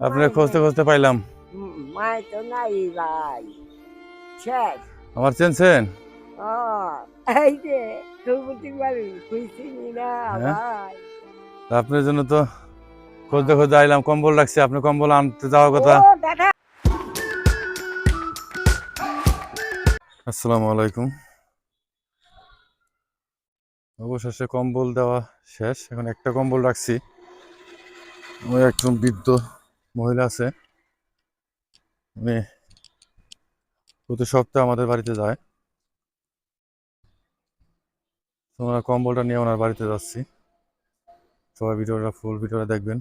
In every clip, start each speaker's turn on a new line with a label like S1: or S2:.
S1: আপনার খুঁজতে খুঁজতে পাইলাম।
S2: মাই তো নাই ভাই শেষ।
S1: আমার চেনছেন?
S2: ও এই যে চৌপতি বাড়ি খুঁজছিনি না
S1: হ্যাঁ,
S2: ভাই।
S1: আপনার জন্য তো খুঁজতে খুঁজতে আইলাম। কম্বল রাখছি, আপনি কম্বল আনতে যাওয়ার
S2: ও
S1: কথা।
S2: দাদা
S1: আসসালামু আলাইকুম। অবশেষে কম্বল দেওয়া শেষ। এখন একটা কম্বল রাখছি। ওই একজন বৃদ্ধ মহিলা আছে, উনি প্রতি সপ্তাহে আমাদের বাড়িতে যায়। তো ওনার কম্বলটা নিয়ে ওনার বাড়িতে যাচ্ছি। সবাই ভিডিওটা ফুল ভিডিওটা দেখবেন,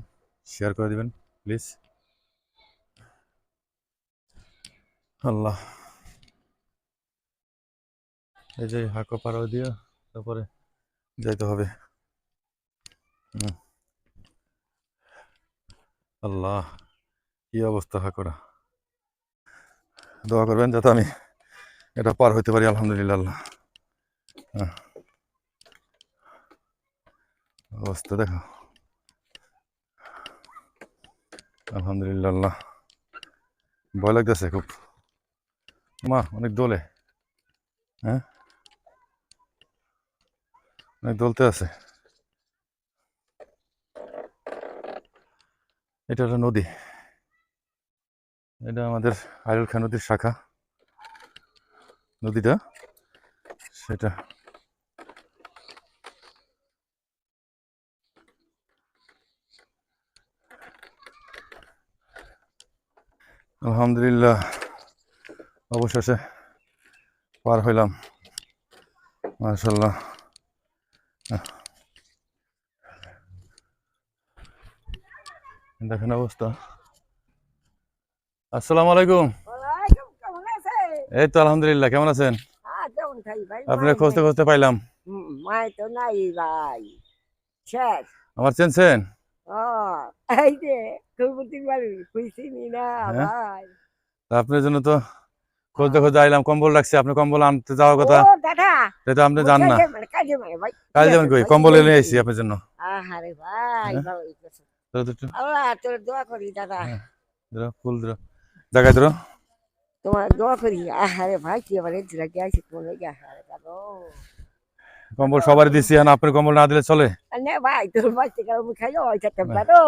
S1: শেয়ার করে দিবেন প্লিজ। আল্লাহ, এই যে হাঁকো পাড়াও দিয়ে তারপরে যাইতে হবে। আল্লাহ, কি অবস্থা হাঁকোটা। দোয়া করবেন যাতে আমি এটা পার হইতে পারি। আলহামদুলিল্লাহ। আল্লাহ, অবস্থা দেখো। আলহামদুলিল্লাহ। আল্লাহ, ভয় লাগতেছে খুব। মা অনেক দোলে, হ্যাঁ অনেক দোলতে আছে। এটা হলো নদী, এটা আমাদের আইরুল খাঁ নদীর শাখা নদীটা, সেটা আলহামদুলিল্লাহ অবশেষে পার হইলাম। মাশাআল্লাহ। দেখেন অবস্থা। আসসালামু আলাইকুম।
S2: ওয়ালাইকুম কেমন আছে?
S1: এই তো আলহামদুলিল্লাহ, কেমন আছেন?
S2: কেমন খাই ভাই
S1: আপনার
S2: মাই
S1: খুঁজতে
S2: নাই।
S1: খুঁজতে পাইলাম।
S2: মাই তো নাই ভাই শেষ।
S1: আমার চেনছেন?
S2: ও এই যে চৌপতি বাড়ি খুঁজছিনি না
S1: হ্যাঁ,
S2: ভাই।
S1: আপনার জন্য তো খুঁজতে খুঁজতে আইলাম। কম্বল রাখছি, আপনি কম্বল আনতে যাওয়ার
S2: ও
S1: কথা।
S2: দাদা
S1: সেটা আপনি জান না।
S2: কাজে মানে ভাই কি
S1: কাল যাবেন
S2: আছেন
S1: কই?
S2: ভাই
S1: কম্বল
S2: এই
S1: এনে
S2: যে।
S1: আইছি আপনার জন্য।
S2: আহারে ভাই
S1: হ্যাঁ,
S2: ভালোই করছেন।
S1: ধরো তো একটু।
S2: আল্লাহ তোর দোয়া করি দাদা।
S1: হ্যাঁ, ধরো ফুল ধরো, জায়গায় ধরো।
S2: তোমার দোয়া করি। আহারে ভাই কি আবার এদিকে লাগে আইছে কোন লাগে আহারে দাদা।
S1: কম্বল সবারই দিছি, এখন আপনার কম্বল না দিলে চলে?
S2: নে ভাই তোর ভাই থেকে আমি খাইও হইতাম
S1: না,
S2: দাদা।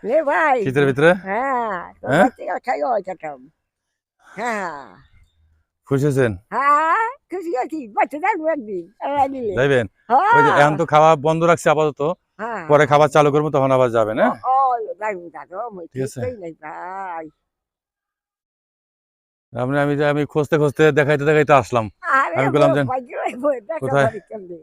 S2: নে ভাই
S1: শীতের ভিতরে।
S2: হ্যাঁ তোর
S1: হ্যাঁ,
S2: ভাই থেকে খাইও হইতাম। হ্যাঁ
S1: খুশি হয়েছেন?
S2: হ্যাঁ খুশি আছি বাচ্চা যাবো একদিন আল্লাহ দিলে।
S1: যাইবেন? ওই যে
S2: হ্যাঁ
S1: এখন তো খাওয়া বন্ধ রাখছি আপাতত,
S2: হ্যাঁ
S1: পরে খাবার চালু করবো, তখন আবার যাবেন।
S2: ও
S1: হ্যাঁ,
S2: ও যাইবো দাদা মই
S1: ঠিক
S2: ঠিক
S1: আছে।
S2: নাই ভাই।
S1: আমি খুঁজতে খুঁজতে দেখাইতে দেখাইতে আসলাম।
S2: আরে
S1: আমি বললাম যে
S2: ভাই ভাই দেখা
S1: কোথায়,
S2: বাড়ি কেমনে।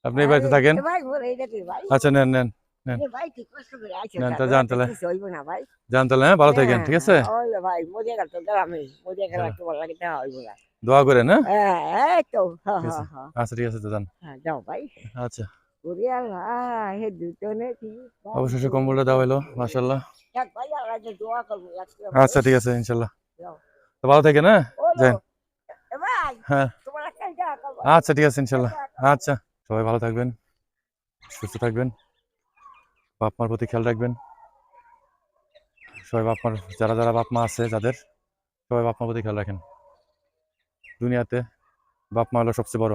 S1: আপনি এই
S2: আরে
S1: বাড়িতে থাকেন?
S2: ভাই বলে এটা ভাই।
S1: আচ্ছা, নেন নেন নেন
S2: ভাই ঠিক কষ্ট করে আইছেন
S1: নেন, তা
S2: দাদা
S1: যান
S2: তো
S1: তাহলে।
S2: কিছু হইব না ভাই।
S1: যান তাহলে, হ্যাঁ ভালো থাকেন,
S2: হ্যাঁ
S1: ঠিক আছে।
S2: ওই ভাই মজা গেল তো গ্রামে মজা গেল
S1: চলো,
S2: একটু ভালো লাগে তা হইব না।
S1: দোয়া করেন। হ্যাঁ,
S2: হ্যাঁ এই তো হ্যাঁ
S1: ঠিক আছে।
S2: হ্যাঁ হ্যাঁ
S1: আচ্ছা, ঠিক আছে, তো যান।
S2: হ্যাঁ যাও ভাই।
S1: আচ্ছা,
S2: ওরে আল্লাহ হে দুজনে কি
S1: অবশেষে কম্বলটা দেওয়া হলো, মাশাআল্লাহ।
S2: যাক ভাই আল্লাহ যে দোয়া করবো আজকে আমারে।
S1: আচ্ছা, ঠিক আছে, ইনশাল্লাহ।
S2: যাও
S1: তো ভালো থাকেন। হ্যাঁ,
S2: ওলো
S1: যান।
S2: এ ভাই
S1: হ্যাঁ,
S2: তোমার একটা যা করবো
S1: আচ্ছা, ঠিক আছে, ইনশাল্লাহ। আচ্ছা, সবাই ভালো থাকবেন, সুস্থ থাকবেন, বাপ মার প্রতি খেয়াল রাখবেন। সবাই বাপ মার, যারা যারা বাপ মা আছে যাদের, সবাই বাপ মার প্রতি খেয়াল রাখেন। দুনিয়াতে বাপ মা হলো সবচেয়ে বড়